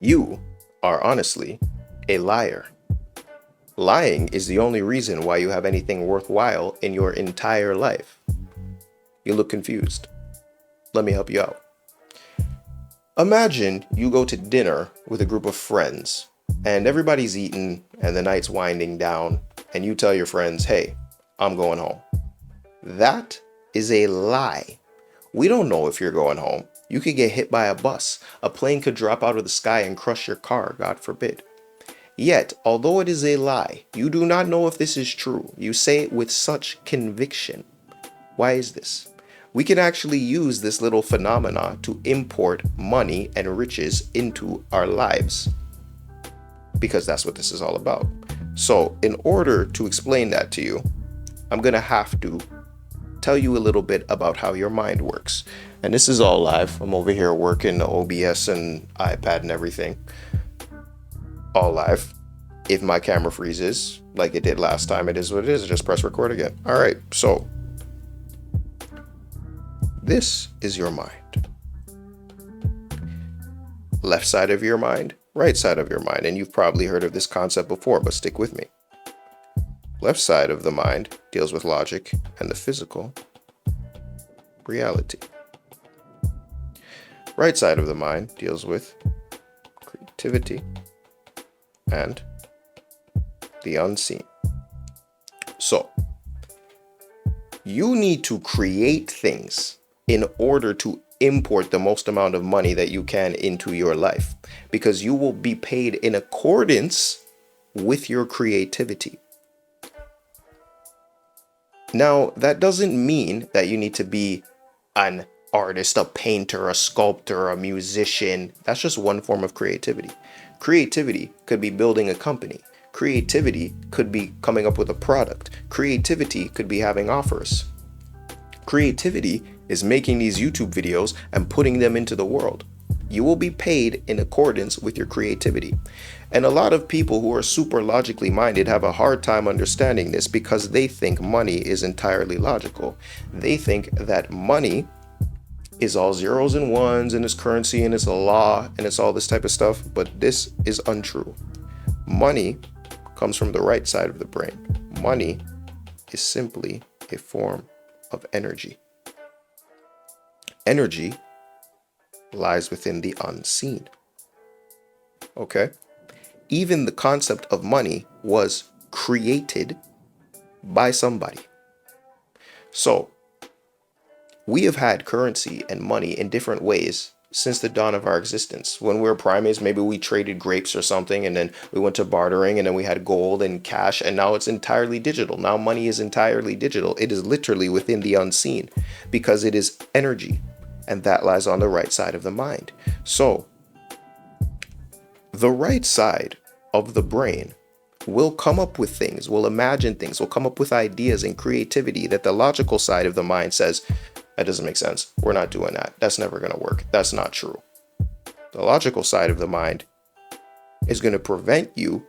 You are honestly a liar. Lying is the only reason why you have anything worthwhile in your entire life. You look confused. Let me help you out. Imagine you go to dinner with a group of friends, and everybody's eating, and the night's winding down, and you tell your friends, hey, I'm going home. That is a lie. We don't know if you're going home. You could get hit by a bus. A plane could drop out of the sky and crush your car, God forbid. Yet, although it is a lie, you do not know if this is true. You say it with such conviction. Why is this? We can actually use this little phenomena to import money and riches into our lives, because that's what this is all about. So, in order to explain that to you, I'm going to have to tell you a little bit about how your mind works. And this is all live. I'm over here working OBS and iPad and everything. All live. If my camera freezes, like it did last time, it is what it is. Just press record again. All right, so this is your mind. Left side of your mind, right side of your mind. And you've probably heard of this concept before, but stick with me. Left side of the mind deals with logic and the physical reality. Right side of the mind deals with creativity and the unseen. So, you need to create things in order to import the most amount of money that you can into your life, because you will be paid in accordance with your creativity. Now, that doesn't mean that you need to be an artist, a painter, a sculptor, a musician. That's just one form of creativity. Creativity could be building a company. Creativity could be coming up with a product. Creativity could be having offers. Creativity is making these YouTube videos and putting them into the world. You will be paid in accordance with your creativity. And a lot of people who are super logically minded have a hard time understanding this, because they think money is entirely logical. They think that money is all zeros and ones and it's currency and it's a law and it's all this type of stuff, but this is untrue. Money comes from the right side of the brain. Money is simply a form of energy. Energy lies within the unseen. Okay? Even the concept of money was created by somebody. So, we have had currency and money in different ways since the dawn of our existence. When we were primates, maybe we traded grapes or something, and then we went to bartering, and then we had gold and cash, and now it's entirely digital. Now money is entirely digital. It is literally within the unseen, because it is energy, and that lies on the right side of the mind. So, the right side of the brain will come up with things, will imagine things, will come up with ideas and creativity that the logical side of the mind says, that doesn't make sense. We're not doing that. That's never going to work. That's not true. The logical side of the mind is going to prevent you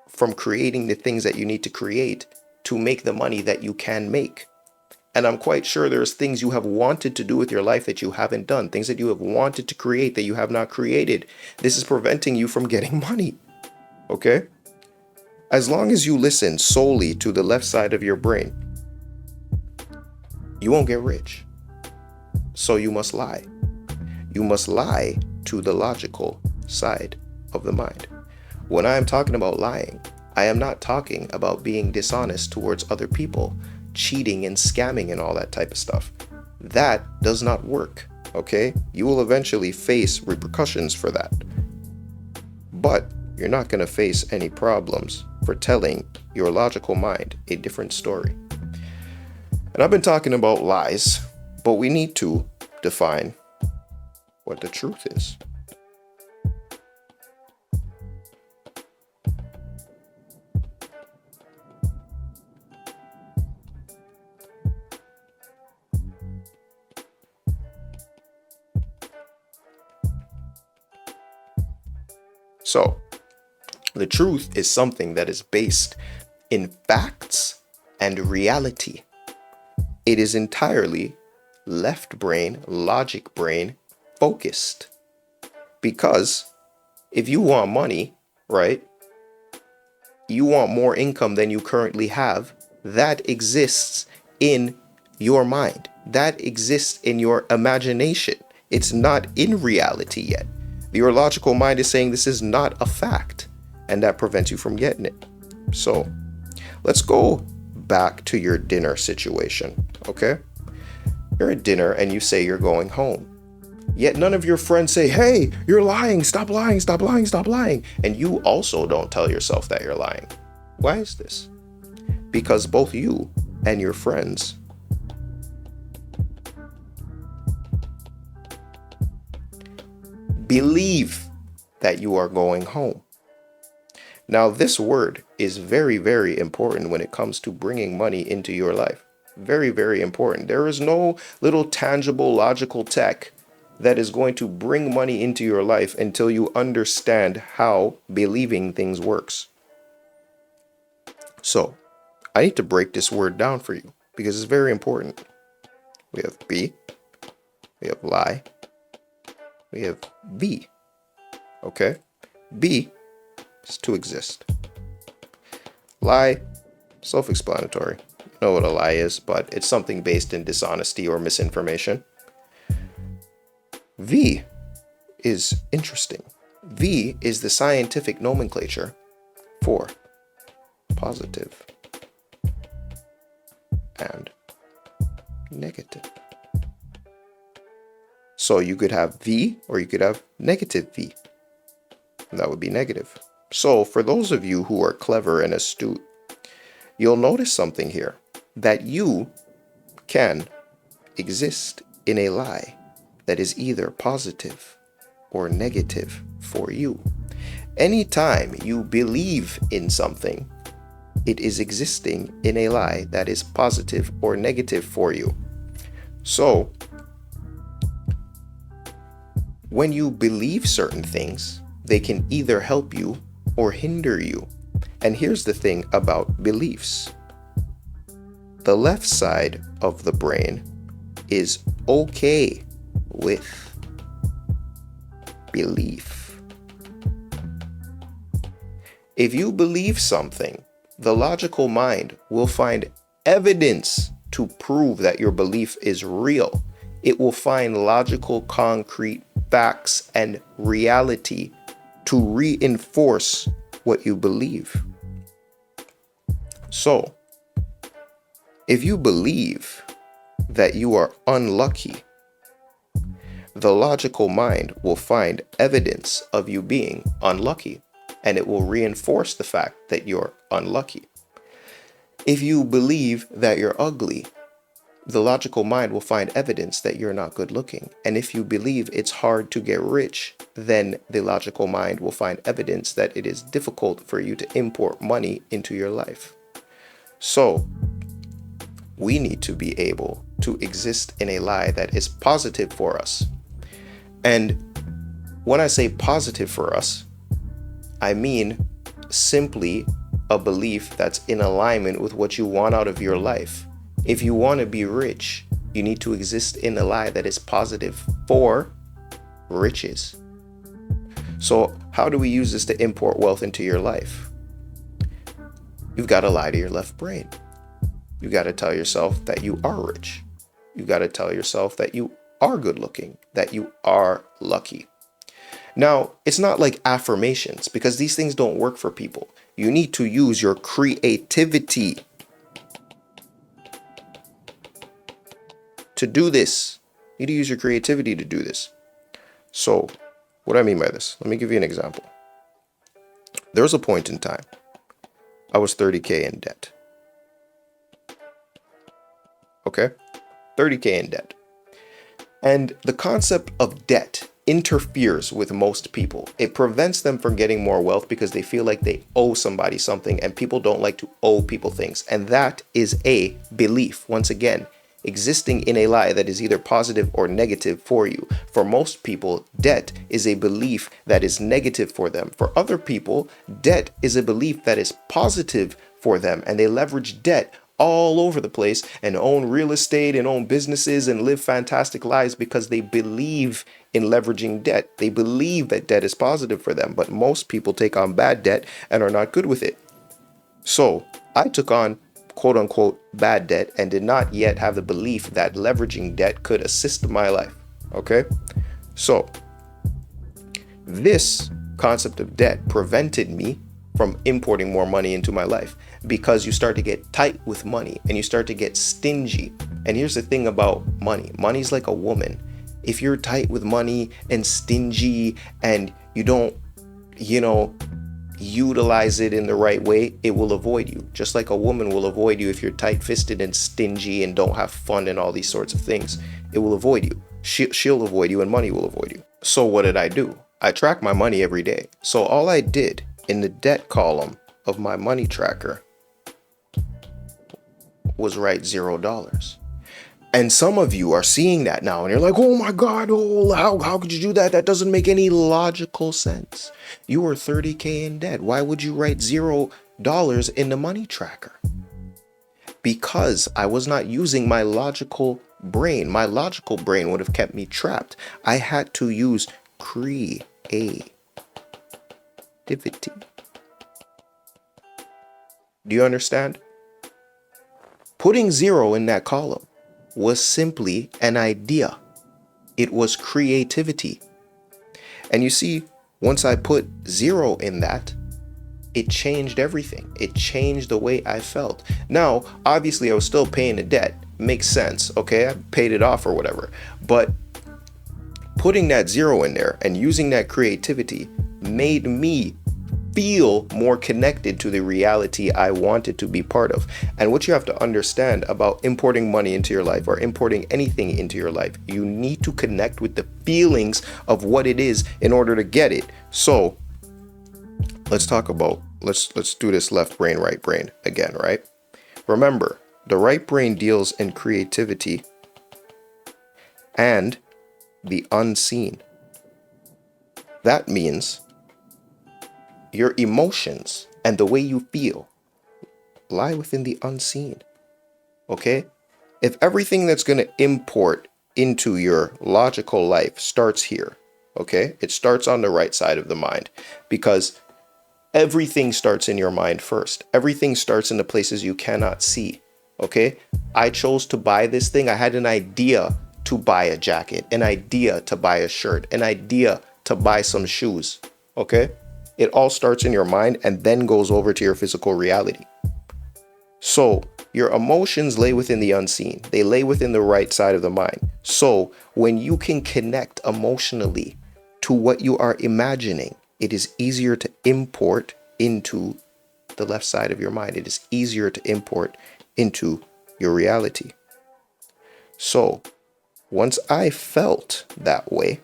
from creating the things that you need to create to make the money that you can make. And I'm quite sure there's things you have wanted to do with your life that you haven't done, things that you have wanted to create that you have not created. This is preventing you from getting money. Okay? As long as you listen solely to the left side of your brain, you won't get rich. So you must lie. You must lie to the logical side of the mind. When I am talking about lying, I am not talking about being dishonest towards other people, cheating and scamming and all that type of stuff. That does not work, okay? You will eventually face repercussions for that. But you're not going to face any problems for telling your logical mind a different story. And I've been talking about lies, but we need to define what the truth is. So, the truth is something that is based in facts and reality. It is entirely left brain, logic brain focused, because If you want money, right? You want more income than you currently have. That exists in your mind. That exists in your imagination. It's not in reality yet. Your logical mind is saying this is not a fact, and that prevents you from getting it. So let's go back to your dinner situation, okay? You're at dinner and you say you're going home. Yet none of your friends say, hey, you're lying, stop lying, stop lying, stop lying. And you also don't tell yourself that you're lying. Why is this? Because both you and your friends believe that you are going home. Now, this word is very, very important when it comes to bringing money into your life. Very, very important. There is no little tangible, logical tech that is going to bring money into your life until you understand how believing things works. So, I need to break this word down for you because it's very important. We have be, we have lie, we have be. Okay? Be is to exist. Lie, self-explanatory. You know what a lie is, but it's something based in dishonesty or misinformation. V is interesting. V is the scientific nomenclature for positive and negative. So you could have V or you could have negative V. And that would be negative. So for those of you who are clever and astute, you'll notice something here, that you can exist in a lie that is either positive or negative for you. Anytime you believe in something, it is existing in a lie that is positive or negative for you. So, when you believe certain things, they can either help you or hinder you. And here's the thing about beliefs. The left side of the brain is okay with belief. If you believe something, the logical mind will find evidence to prove that your belief is real. It will find logical, concrete facts and reality to reinforce what you believe. So, if you believe that you are unlucky, the logical mind will find evidence of you being unlucky, and it will reinforce the fact that you're unlucky. If you believe that you're ugly, the logical mind will find evidence that you're not good looking. And if you believe it's hard to get rich, then the logical mind will find evidence that it is difficult for you to import money into your life. So, we need to be able to exist in a lie that is positive for us. And when I say positive for us, I mean simply a belief that's in alignment with what you want out of your life. If you want to be rich, you need to exist in a lie that is positive for riches. So how do we use this to import wealth into your life? You've got to lie to your left brain. You got to tell yourself that you are rich. You got to tell yourself that you are good looking, that you are lucky. Now, it's not like affirmations because these things don't work for people. You need to use your creativity to do this. You need to use your creativity to do this. So, what do I mean by this? Let me give you an example. There was a point in time I was $30K in debt. Okay? $30K in debt. And the concept of debt interferes with most people. It prevents them from getting more wealth because they feel like they owe somebody something, and people don't like to owe people things. And that is a belief. Once again, existing in a lie that is either positive or negative for you. For most people, debt is a belief that is negative for them. For other people, debt is a belief that is positive for them, and they leverage debt all over the place and own real estate and own businesses and live fantastic lives because they believe in leveraging debt. They believe that debt is positive for them, but most people take on bad debt and are not good with it. So I took on quote unquote bad debt and did not yet have the belief that leveraging debt could assist my life. Okay? So this concept of debt prevented me from importing more money into my life, because you start to get tight with money and you start to get stingy. And here's the thing about money. Money's like a woman. If you're tight with money and stingy and you don't, utilize it in the right way, it will avoid you. Just like a woman will avoid you if you're tight-fisted and stingy and don't have fun and all these sorts of things. It will avoid you. She'll avoid you and money will avoid you. So what did I do? I track my money every day. So all I did in the debt column of my money tracker was write $0. And some of you are seeing that now and you're like, oh my God, how could you do that? That doesn't make any logical sense. You were 30K in debt. Why would you write $0 in the money tracker? Because I was not using my logical brain. My logical brain would have kept me trapped. I had to use creativity. Do you understand? Putting 0 in that column was simply an idea. It was creativity. And you see, once I put 0 in that, it changed everything. It changed the way I felt. Now, obviously, I was still paying the debt. Makes sense, okay? I paid it off or whatever. But putting that 0 in there and using that creativity made me feel more connected to the reality I wanted to be part of. And what you have to understand about importing money into your life or importing anything into your life, you need to connect with the feelings of what it is in order to get it. So let's talk about, let's do this left brain, right brain again, right? Remember, the right brain deals in creativity and the unseen. That means your emotions and the way you feel lie within the unseen. Okay? If everything that's going to import into your logical life starts here, okay? It starts on the right side of the mind, because everything starts in your mind first. Everything starts in the places you cannot see. Okay? I chose to buy this thing. I had an idea to buy a jacket, an idea to buy a shirt, an idea to buy some shoes. Okay? It all starts in your mind and then goes over to your physical reality. So your emotions lay within the unseen. They lay within the right side of the mind. So when you can connect emotionally to what you are imagining, it is easier to import into the left side of your mind. It is easier to import into your reality. So once I felt that way,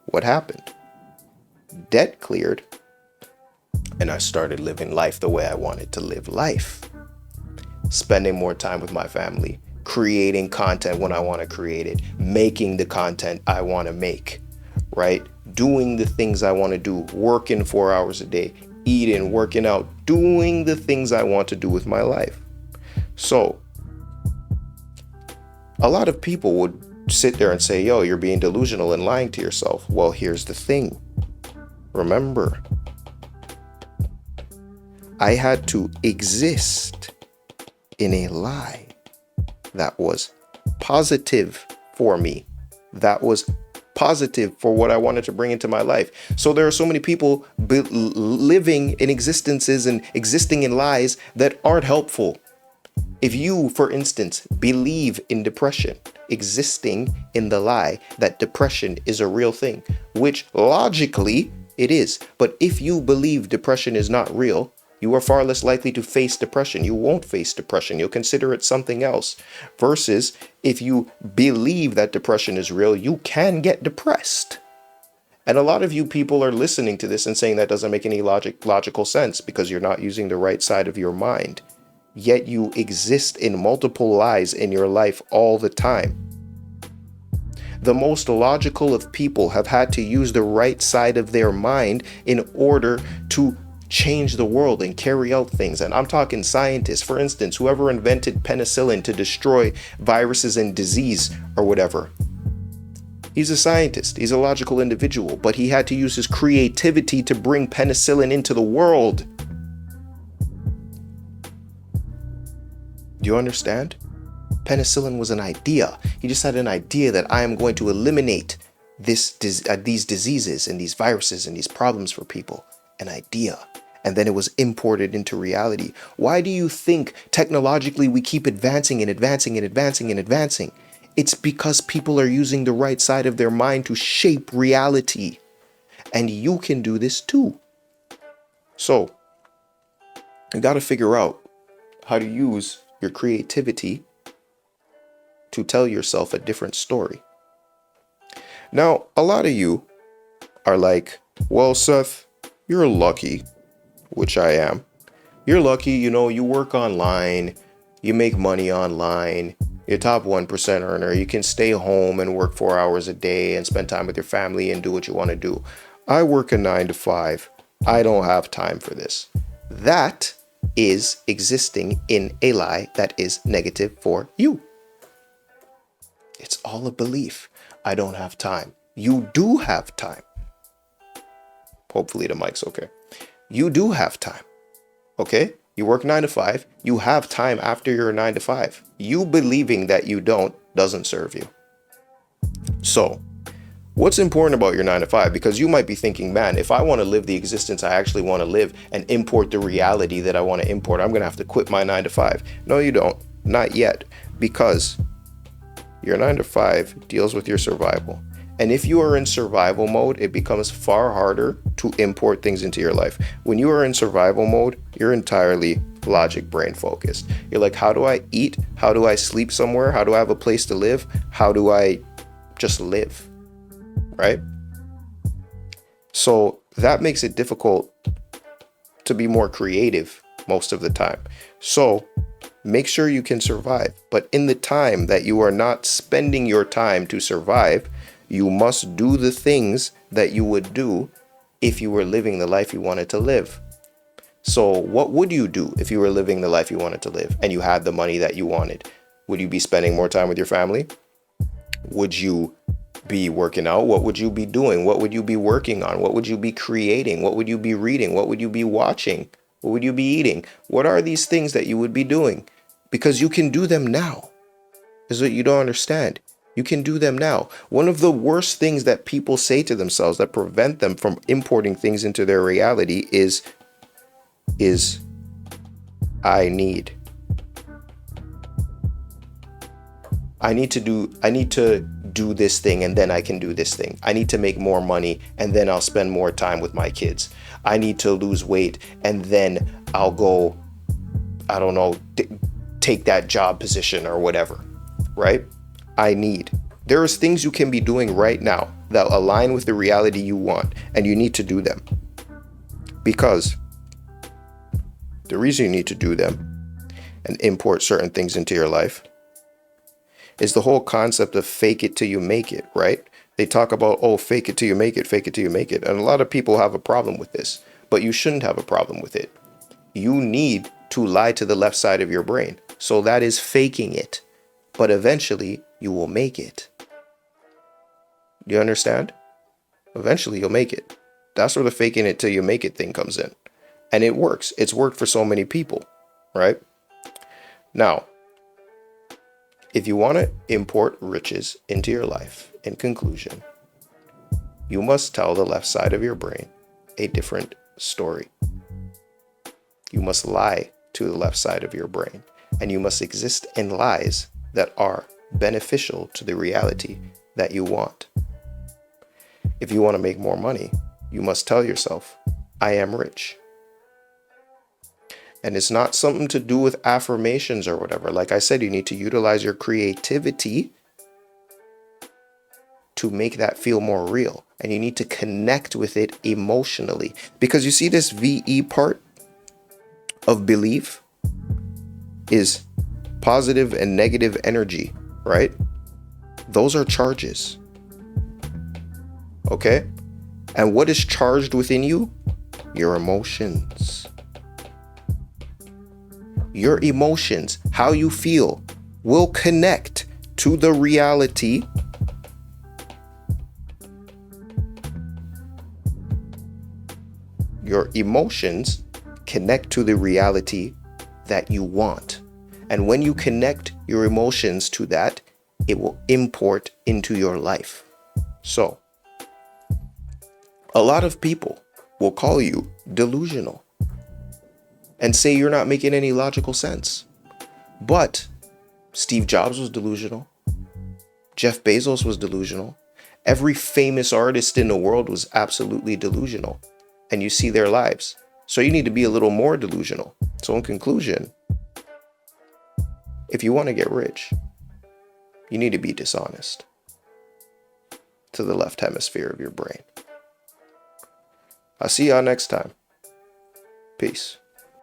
what happened? Debt cleared. And I started living life the way I wanted to live life. Spending more time with my family, creating content when I want to create it, making the content I want to make, right? Doing the things I want to do, working 4 hours a day, eating, working out, doing the things I want to do with my life. So a lot of people would sit there and say, yo, you're being delusional and lying to yourself. Well, here's the thing. Remember, I had to exist in a lie that was positive for me, that was positive for what I wanted to bring into my life. So there are so many people living in existences and existing in lies that aren't helpful. If you, for instance, believe in depression, existing in the lie that depression is a real thing, which logically it is. But if you believe depression is not real, you are far less likely to face depression. You won't face depression. You'll consider it something else. Versus if you believe that depression is real, you can get depressed. And a lot of you people are listening to this and saying that doesn't make any logical sense because you're not using the right side of your mind. Yet you exist in multiple lies in your life all the time. The most logical of people have had to use the right side of their mind in order to change the world and carry out things. And I'm talking scientists, for instance, whoever invented penicillin to destroy viruses and disease or whatever. He's a scientist, he's a logical individual, but he had to use his creativity to bring penicillin into the world. Do you understand? Penicillin was an idea. He just had an idea that I am going to eliminate these diseases and these viruses and these problems for people. An idea. And then it was imported into reality. Why do you think technologically we keep advancing and advancing and advancing and advancing? It's because people are using the right side of their mind to shape reality. And you can do this too. So, you got to figure out how to use your creativity to tell yourself a different story. Now, a lot of you are like, well, Seth, you're lucky, which I am. You're lucky, you work online, you make money online, you're top 1% earner, you can stay home and work 4 hours a day and spend time with your family and do what you want to do. I work a 9 to 5. I don't have time for this. That is existing in a lie that is negative for you. It's all a belief. I don't have time. You do have time. Hopefully the mic's okay. You do have time. Okay? You work 9 to 5. You have time after your 9 to 5. You believing that you don't doesn't serve you. So, what's important about your 9 to 5? Because you might be thinking, man, if I want to live the existence I actually want to live and import the reality that I want to import, I'm going to have to quit my 9 to 5. No, you don't. Not yet. Because your 9 to 5 deals with your survival. And if you are in survival mode, it becomes far harder to import things into your life. When you are in survival mode, you're entirely logic brain focused. You're like, how do I eat? How do I sleep somewhere? How do I have a place to live? How do I just live? Right? So that makes it difficult to be more creative most of the time. So make sure you can survive. But in the time that you are not spending your time to survive, you must do the things that you would do if you were living the life you wanted to live. So what would you do if you were living the life you wanted to live and you had the money that you wanted? Would you be spending more time with your family? Would you be working out? What would you be doing? What would you be working on? What would you be creating? What would you be reading? What would you be watching? What would you be eating? What are these things that you would be doing? Because you can do them now. Is what you don't understand. You can do them now. One of the worst things that people say to themselves that prevent them from importing things into their reality is I need to do this thing and then I can do this thing. I need to make more money and then I'll spend more time with my kids. I need to lose weight and then I'll go, I don't know, take that job position or whatever, right? There is things you can be doing right now that align with the reality you want, and you need to do them. Because the reason you need to do them and import certain things into your life is the whole concept of fake it till you make it, right? They talk about, fake it till you make it, fake it till you make it. And a lot of people have a problem with this, but you shouldn't have a problem with it. You need to lie to the left side of your brain. So that is faking it. But eventually you will make it. Do you understand? Eventually you'll make it. That's where the faking it till you make it thing comes in. And it works. It's worked for so many people, right? Now, if you want to import riches into your life, in conclusion, you must tell the left side of your brain a different story. You must lie to the left side of your brain, and you must exist in lies that are beneficial to the reality that you want. If you want to make more money, you must tell yourself, I am rich. And it's not something to do with affirmations or whatever. Like I said, you need to utilize your creativity to make that feel more real. And you need to connect with it emotionally. Because you see this VE part of belief is positive and negative energy, right? Those are charges. Okay? And what is charged within you Your emotions. Your emotions, how you feel, will connect to the reality your emotions connect to the reality that you want. And when you connect your emotions to that, it will import into your life. So, a lot of people will call you delusional and say you're not making any logical sense. But Steve Jobs was delusional. Jeff Bezos was delusional. Every famous artist in the world was absolutely delusional. And you see their lives. So you need to be a little more delusional. So in conclusion, if you want to get rich, you need to be dishonest to the left hemisphere of your brain. I'll see y'all next time. Peace.